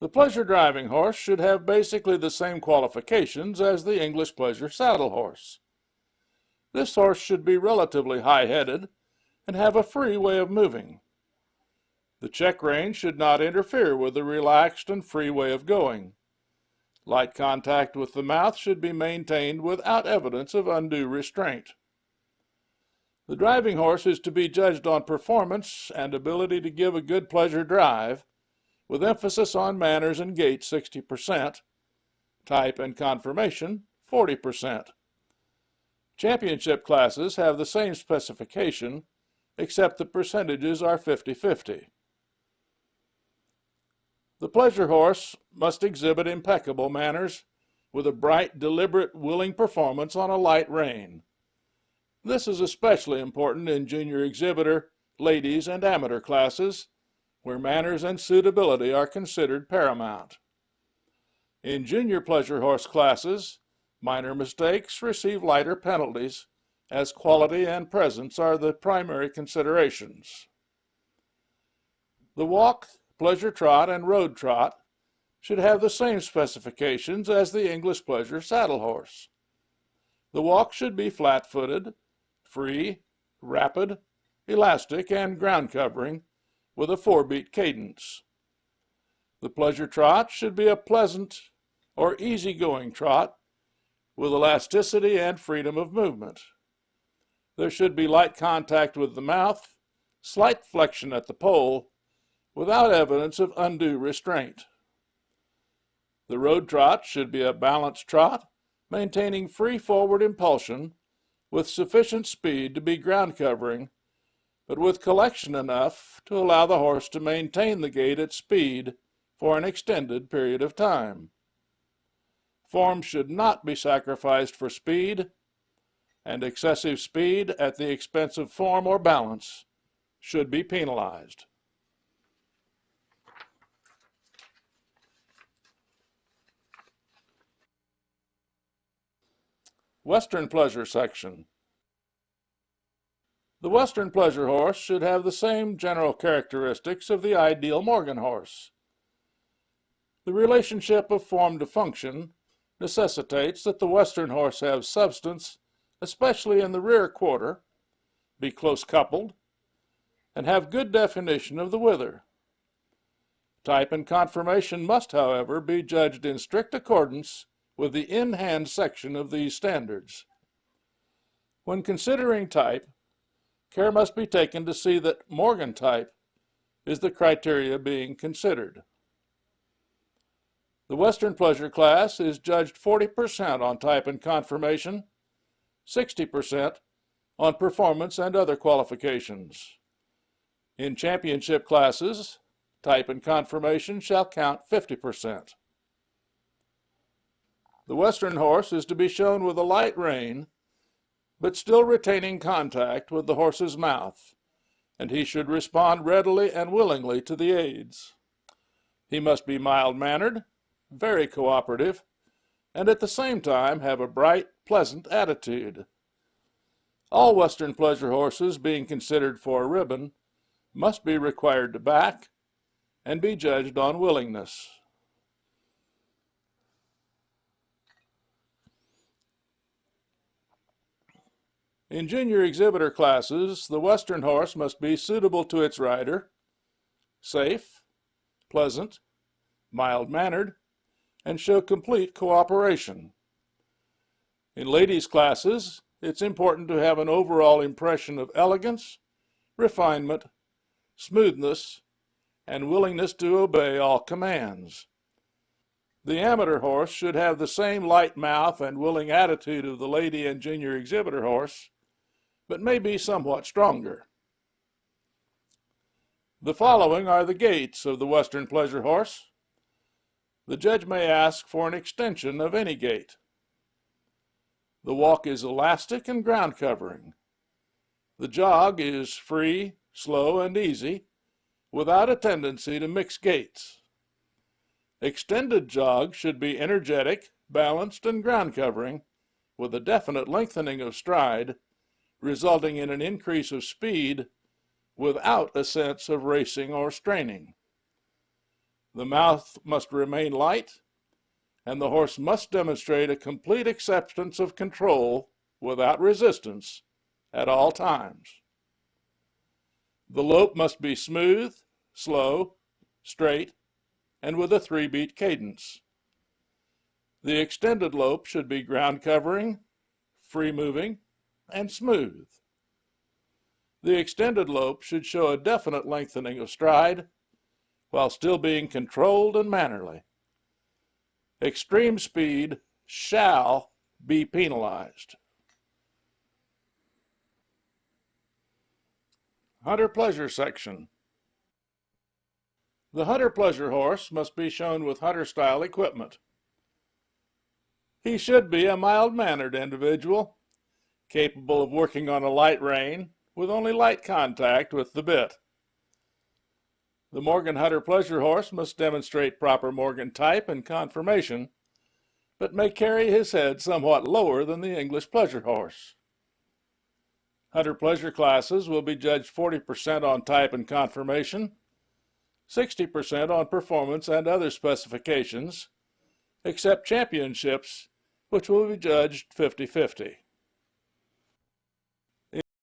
The pleasure driving horse should have basically the same qualifications as the English pleasure saddle horse. This horse should be relatively high-headed and have a free way of moving. The check rein should not interfere with the relaxed and free way of going. Light contact with the mouth should be maintained without evidence of undue restraint. The driving horse is to be judged on performance and ability to give a good pleasure drive, with emphasis on manners and gait 60%, type and conformation 40%. Championship classes have the same specification, except the percentages are 50-50. The pleasure horse must exhibit impeccable manners, with a bright, deliberate, willing performance on a light rein. This is especially important in junior exhibitor, ladies, and amateur classes, where manners and suitability are considered paramount. In junior pleasure horse classes, minor mistakes receive lighter penalties, as quality and presence are the primary considerations. The walk, pleasure trot, and road trot should have the same specifications as the English pleasure saddle horse. The walk should be flat-footed, free, rapid, elastic, and ground-covering, with a 4-beat cadence. The pleasure trot should be a pleasant or easy-going trot with elasticity and freedom of movement. There should be light contact with the mouth, slight flexion at the pole, without evidence of undue restraint. The road trot should be a balanced trot, maintaining free forward impulsion with sufficient speed to be ground covering, but with collection enough to allow the horse to maintain the gait at speed for an extended period of time. Form should not be sacrificed for speed, and excessive speed at the expense of form or balance should be penalized. Western Pleasure Section. The Western Pleasure horse should have the same general characteristics of the ideal Morgan horse. The relationship of form to function necessitates that the Western horse have substance, especially in the rear quarter, be close coupled, and have good definition of the wither. Type and conformation must, however, be judged in strict accordance with the in-hand section of these standards. When considering type, care must be taken to see that Morgan type is the criteria being considered. The Western Pleasure class is judged 40% on type and conformation, 60% on performance and other qualifications. In championship classes, type and conformation shall count 50%. The Western horse is to be shown with a light rein, but still retaining contact with the horse's mouth, and he should respond readily and willingly to the aids. He must be mild-mannered, very cooperative, and at the same time have a bright, pleasant attitude. All Western Pleasure horses being considered for a ribbon must be required to back and be judged on willingness. In junior exhibitor classes, the Western horse must be suitable to its rider, safe, pleasant, mild-mannered, and show complete cooperation. In ladies' classes, it's important to have an overall impression of elegance, refinement, smoothness, and willingness to obey all commands. The amateur horse should have the same light mouth and willing attitude of the lady and junior exhibitor horse, but may be somewhat stronger. The following are the gaits of the Western Pleasure horse. The judge may ask for an extension of any gait. The walk is elastic and ground covering. The jog is free, slow, and easy, without a tendency to mix gaits. Extended jog should be energetic, balanced, and ground covering, with a definite lengthening of stride, resulting in an increase of speed without a sense of racing or straining. The mouth must remain light, and the horse must demonstrate a complete acceptance of control without resistance at all times. The lope must be smooth, slow, straight, and with a 3-beat cadence. The extended lope should be ground covering, free moving, and smooth. The extended lope should show a definite lengthening of stride while still being controlled and mannerly. Extreme speed shall be penalized. Hunter Pleasure section. The hunter pleasure horse must be shown with hunter-style equipment. He should be a mild-mannered individual, capable of working on a light rein with only light contact with the bit. The Morgan Hunter Pleasure horse must demonstrate proper Morgan type and conformation, but may carry his head somewhat lower than the English pleasure horse. Hunter Pleasure classes will be judged 40% on type and conformation, 60% on performance and other specifications, except championships, which will be judged 50-50.